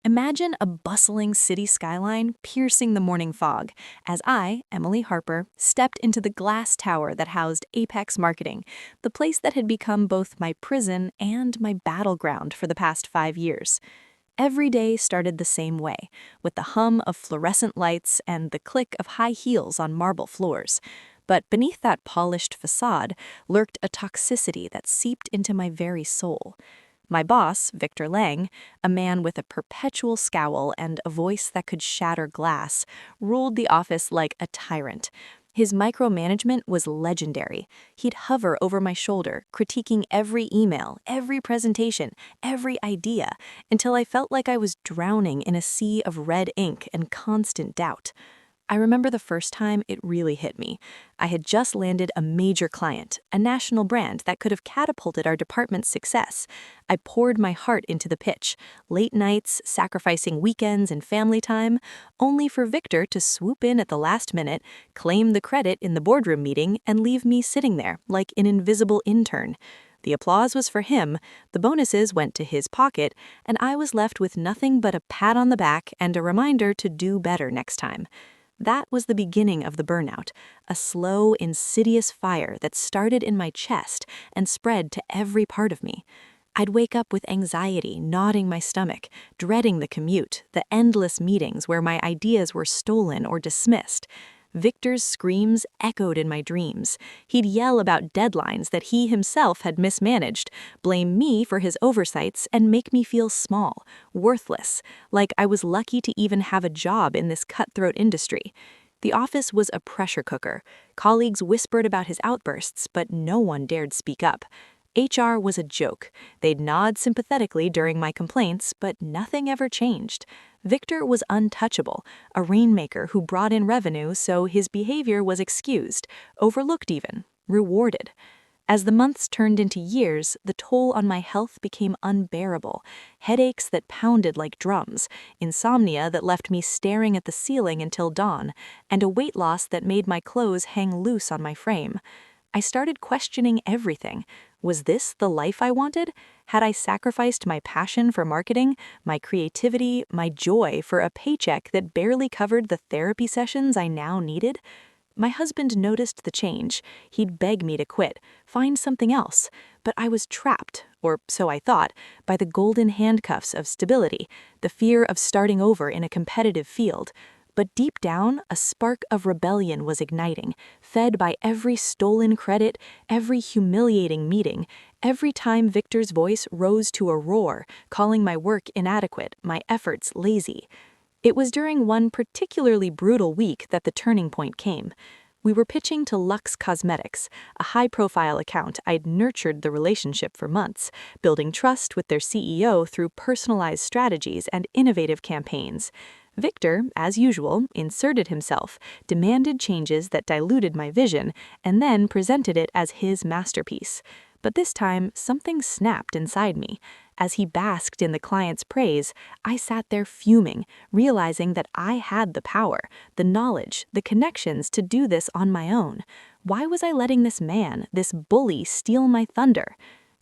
Imagine a bustling city skyline piercing the morning fog as I, Emily Harper, stepped into the glass tower that housed Apex Marketing, the place that had become both my prison and my battleground for the past 5 years. Every day started the same way, with the hum of fluorescent lights and the click of high heels on marble floors. But beneath that polished facade lurked a toxicity that seeped into my very soul. My boss, Victor Lang, a man with a perpetual scowl and a voice that could shatter glass, ruled the office like a tyrant. His micromanagement was legendary. He'd hover over my shoulder, critiquing every email, every presentation, every idea, until I felt like I was drowning in a sea of red ink and constant doubt. I remember the first time it really hit me. I had just landed a major client, a national brand that could have catapulted our department's success. I poured my heart into the pitch, late nights, sacrificing weekends and family time, only for Victor to swoop in at the last minute, claim the credit in the boardroom meeting, and leave me sitting there like an invisible intern. The applause was for him, the bonuses went to his pocket, and I was left with nothing but a pat on the back and a reminder to do better next time. That was the beginning of the burnout, a slow, insidious fire that started in my chest and spread to every part of me. I'd wake up with anxiety gnawing my stomach, dreading the commute, the endless meetings where my ideas were stolen or dismissed. Victor's screams echoed in my dreams. He'd yell about deadlines that he himself had mismanaged, blame me for his oversights, and make me feel small, worthless, like I was lucky to even have a job in this cutthroat industry. The office was a pressure cooker. Colleagues whispered about his outbursts, but no one dared speak up. HR was a joke. They'd nod sympathetically during my complaints, but nothing ever changed. Victor was untouchable, a rainmaker who brought in revenue, so his behavior was excused, overlooked even, rewarded. As the months turned into years, the toll on my health became unbearable. Headaches that pounded like drums, insomnia that left me staring at the ceiling until dawn, and a weight loss that made my clothes hang loose on my frame. I started questioning everything. Was this the life I wanted? Had I sacrificed my passion for marketing, my creativity, my joy for a paycheck that barely covered the therapy sessions I now needed? My husband noticed the change. He'd beg me to quit, find something else. But I was trapped, or so I thought, by the golden handcuffs of stability, the fear of starting over in a competitive field. But deep down, a spark of rebellion was igniting, fed by every stolen credit, every humiliating meeting, every time Victor's voice rose to a roar, calling my work inadequate, my efforts lazy. It was during one particularly brutal week that the turning point came. We were pitching to Luxe Cosmetics, a high-profile account I'd nurtured the relationship for months, building trust with their CEO through personalized strategies and innovative campaigns. Victor, as usual, inserted himself, demanded changes that diluted my vision, and then presented it as his masterpiece. But this time, something snapped inside me. As he basked in the client's praise, I sat there fuming, realizing that I had the power, the knowledge, the connections to do this on my own. Why was I letting this man, this bully, steal my thunder?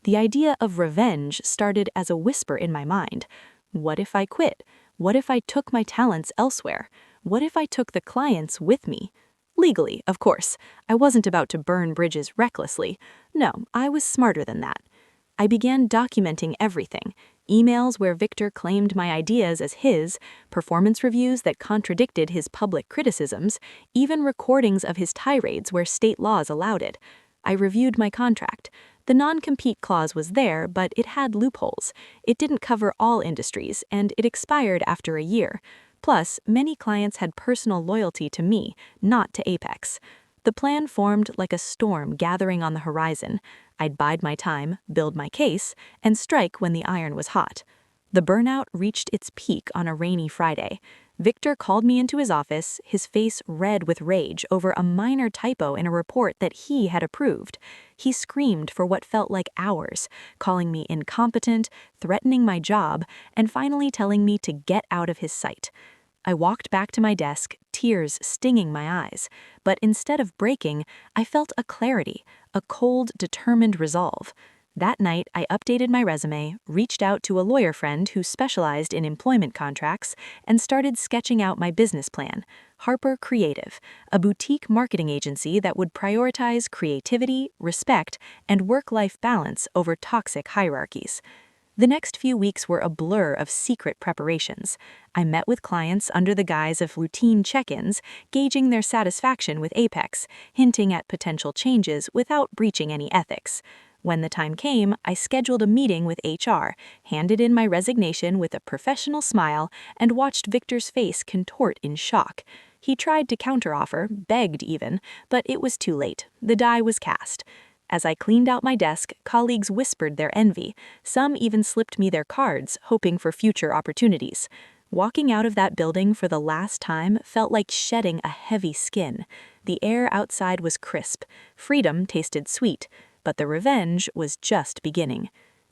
The idea of revenge started as a whisper in my mind. What if I quit? What if I took my talents elsewhere? What if I took the clients with me? Legally, of course. I wasn't about to burn bridges recklessly. No, I was smarter than that. I began documenting everything. Emails where Victor claimed my ideas as his, performance reviews that contradicted his public criticisms, even recordings of his tirades where state laws allowed it. I reviewed my contract. The non-compete clause was there, but it had loopholes. It didn't cover all industries, and it expired after a year. Plus, many clients had personal loyalty to me, not to Apex. The plan formed like a storm gathering on the horizon. I'd bide my time, build my case, and strike when the iron was hot. The burnout reached its peak on a rainy Friday. Victor called me into his office, his face red with rage over a minor typo in a report that he had approved. He screamed for what felt like hours, calling me incompetent, threatening my job, and finally telling me to get out of his sight. I walked back to my desk, tears stinging my eyes, but instead of breaking, I felt a clarity, a cold, determined resolve. That night, I updated my resume, reached out to a lawyer friend who specialized in employment contracts, and started sketching out my business plan. Harper Creative, a boutique marketing agency that would prioritize creativity, respect, and work-life balance over toxic hierarchies. The next few weeks were a blur of secret preparations. I met with clients under the guise of routine check-ins, gauging their satisfaction with Apex, hinting at potential changes without breaching any ethics. When the time came, I scheduled a meeting with HR, handed in my resignation with a professional smile, and watched Victor's face contort in shock. He tried to counteroffer, begged even, but it was too late. The die was cast. As I cleaned out my desk, colleagues whispered their envy. Some even slipped me their cards, hoping for future opportunities. Walking out of that building for the last time felt like shedding a heavy skin. The air outside was crisp. Freedom tasted sweet, but the revenge was just beginning.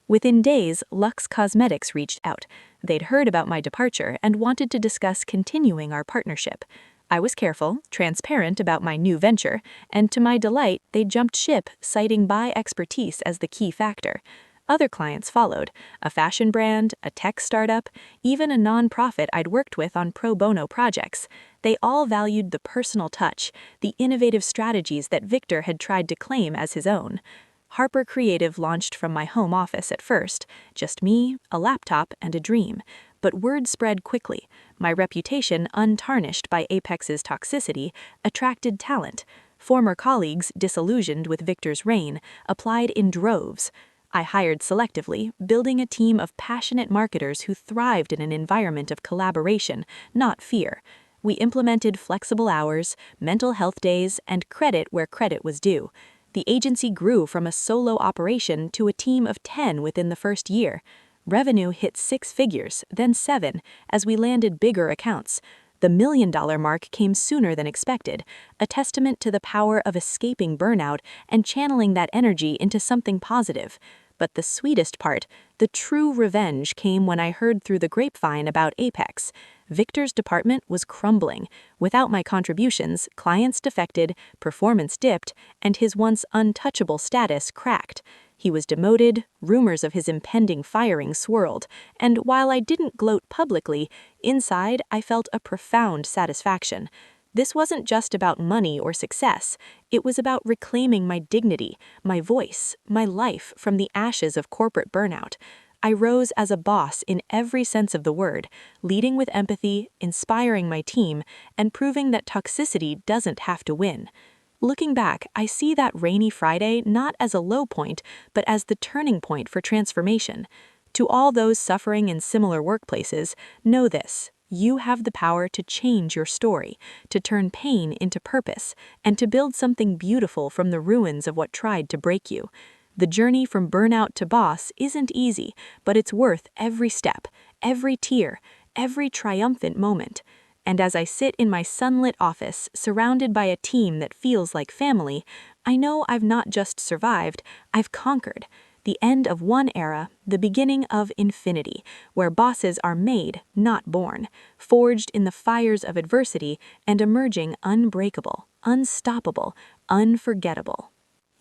Within days, Luxe Cosmetics reached out. They'd heard about my departure and wanted to discuss continuing our partnership. I was careful, transparent about my new venture, and to my delight, they jumped ship, citing buy expertise as the key factor. Other clients followed, a fashion brand, a tech startup, even a nonprofit I'd worked with on pro bono projects. They all valued the personal touch, the innovative strategies that Victor had tried to claim as his own. Harper Creative launched from my home office at first, just me, a laptop, and a dream. But word spread quickly. My reputation, untarnished by Apex's toxicity, attracted talent. Former colleagues, disillusioned with Victor's reign, applied in droves. I hired selectively, building a team of passionate marketers who thrived in an environment of collaboration, not fear. We implemented flexible hours, mental health days, and credit where credit was due. The agency grew from a solo operation to a team of 10 within the first year. Revenue hit 6 figures, then 7, as we landed bigger accounts. The $1 million mark came sooner than expected, a testament to the power of escaping burnout and channeling that energy into something positive. But the sweetest part, the true revenge, came when I heard through the grapevine about Apex. Victor's department was crumbling. Without my contributions, clients defected, performance dipped, and his once untouchable status cracked. He was demoted, rumors of his impending firing swirled, and while I didn't gloat publicly, inside I felt a profound satisfaction. This wasn't just about money or success. It was about reclaiming my dignity, my voice, my life from the ashes of corporate burnout. I rose as a boss in every sense of the word, leading with empathy, inspiring my team, and proving that toxicity doesn't have to win. Looking back, I see that rainy Friday not as a low point, but as the turning point for transformation. To all those suffering in similar workplaces, know this: you have the power to change your story, to turn pain into purpose, and to build something beautiful from the ruins of what tried to break you. The journey from burnout to boss isn't easy, but it's worth every step, every tear, every triumphant moment. And as I sit in my sunlit office, surrounded by a team that feels like family, I know I've not just survived, I've conquered. The end of one era, the beginning of infinity, where bosses are made, not born, forged in the fires of adversity and emerging unbreakable, unstoppable, unforgettable.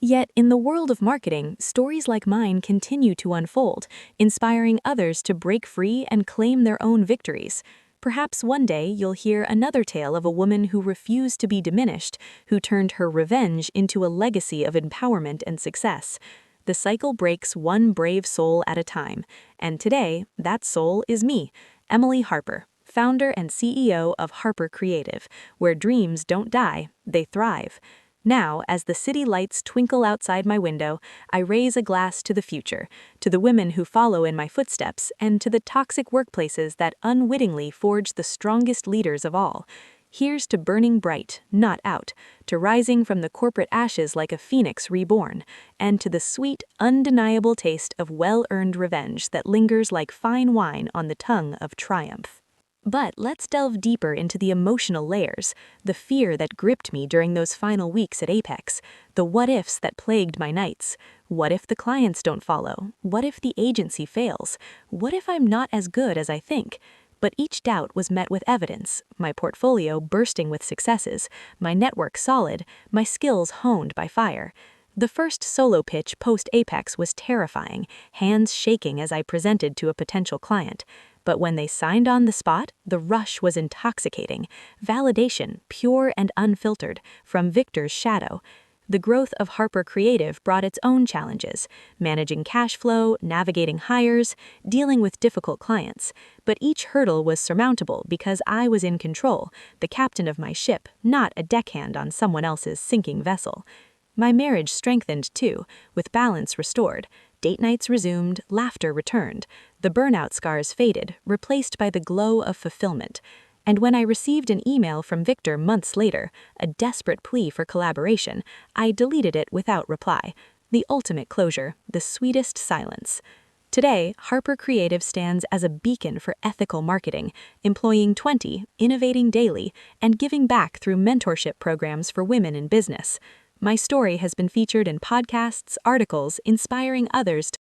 Yet, in the world of marketing, stories like mine continue to unfold, inspiring others to break free and claim their own victories. Perhaps one day you'll hear another tale of a woman who refused to be diminished, who turned her revenge into a legacy of empowerment and success. The cycle breaks one brave soul at a time, and today, that soul is me, Emily Harper, founder and CEO of Harper Creative, where dreams don't die, they thrive. Now, as the city lights twinkle outside my window, I raise a glass to the future, to the women who follow in my footsteps, and to the toxic workplaces that unwittingly forge the strongest leaders of all. Here's to burning bright, not out, to rising from the corporate ashes like a phoenix reborn, and to the sweet, undeniable taste of well-earned revenge that lingers like fine wine on the tongue of triumph. But let's delve deeper into the emotional layers, the fear that gripped me during those final weeks at Apex, the what-ifs that plagued my nights. What if the clients don't follow? What if the agency fails? What if I'm not as good as I think? But each doubt was met with evidence, my portfolio bursting with successes, my network solid, my skills honed by fire. The first solo pitch post-Apex was terrifying, hands shaking as I presented to a potential client. But when they signed on the spot, the rush was intoxicating. Validation, pure and unfiltered, from Victor's shadow. The growth of Harper Creative brought its own challenges, managing cash flow, navigating hires, dealing with difficult clients. But each hurdle was surmountable because I was in control, the captain of my ship, not a deckhand on someone else's sinking vessel. My marriage strengthened too, with balance restored. Date nights resumed, laughter returned. The burnout scars faded, replaced by the glow of fulfillment. And when I received an email from Victor months later, a desperate plea for collaboration, I deleted it without reply. The ultimate closure, the sweetest silence. Today, Harper Creative stands as a beacon for ethical marketing, employing 20, innovating daily, and giving back through mentorship programs for women in business. My story has been featured in podcasts, articles, inspiring others to